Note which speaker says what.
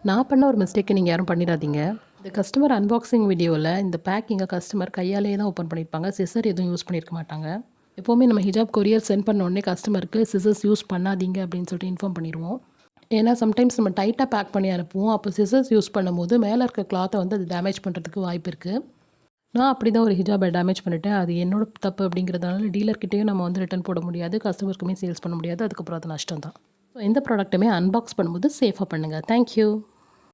Speaker 1: நான் பண்ண ஒரு மிஸ்டேக்கை நீங்கள் யாரும் பண்ணிடாதீங்க. இந்த கஸ்டமர் அன்பாக்சிங் வீடியோவில் இந்த பேக்கிங்கை கஸ்டமர் கையாலேயே தான் ஓப்பன் பண்ணியிருப்பாங்க. சிசர் எதுவும் யூஸ் பண்ணியிருக்க மாட்டாங்க. எப்போவுமே நம்ம ஹிஜாப் கொரியர் சென்ட் பண்ண உடனே கஸ்டமருக்கு சிசர்ஸ் யூஸ் பண்ணாதீங்க அப்படின்னு சொல்லிட்டு இன்ஃபார்ம் பண்ணிடுவோம். ஏன்னா சம்டைம்ஸ் நம்ம டைட்டாக பேக் பண்ணி அனுப்புவோம். அப்போ சிசர்ஸ் யூஸ் பண்ணும்போது மேலே இருக்க கிளாத்தை வந்து அது டேமேஜ் பண்ணுறதுக்கு வாய்ப்பு இருக்குது. நான் அப்படி தான் ஒரு ஹிஜாபை டேமேஜ் பண்ணிட்டேன். அது என்னோட தப்பு அப்படிங்கிறதுனால டீலர்கிட்டையும் நம்ம வந்து ரிட்டர்ன் போட முடியாது, கஸ்டமருக்குமே சேல்ஸ் பண்ண முடியாது. அதுக்கப்புறம் அது நஷ்டம் தான். ஸோ எந்த ப்ராடக்ட்டுமே அன்பாக்ஸ் பண்ணும்போது சேஃபாக பண்ணுங்கள். தேங்க்யூ.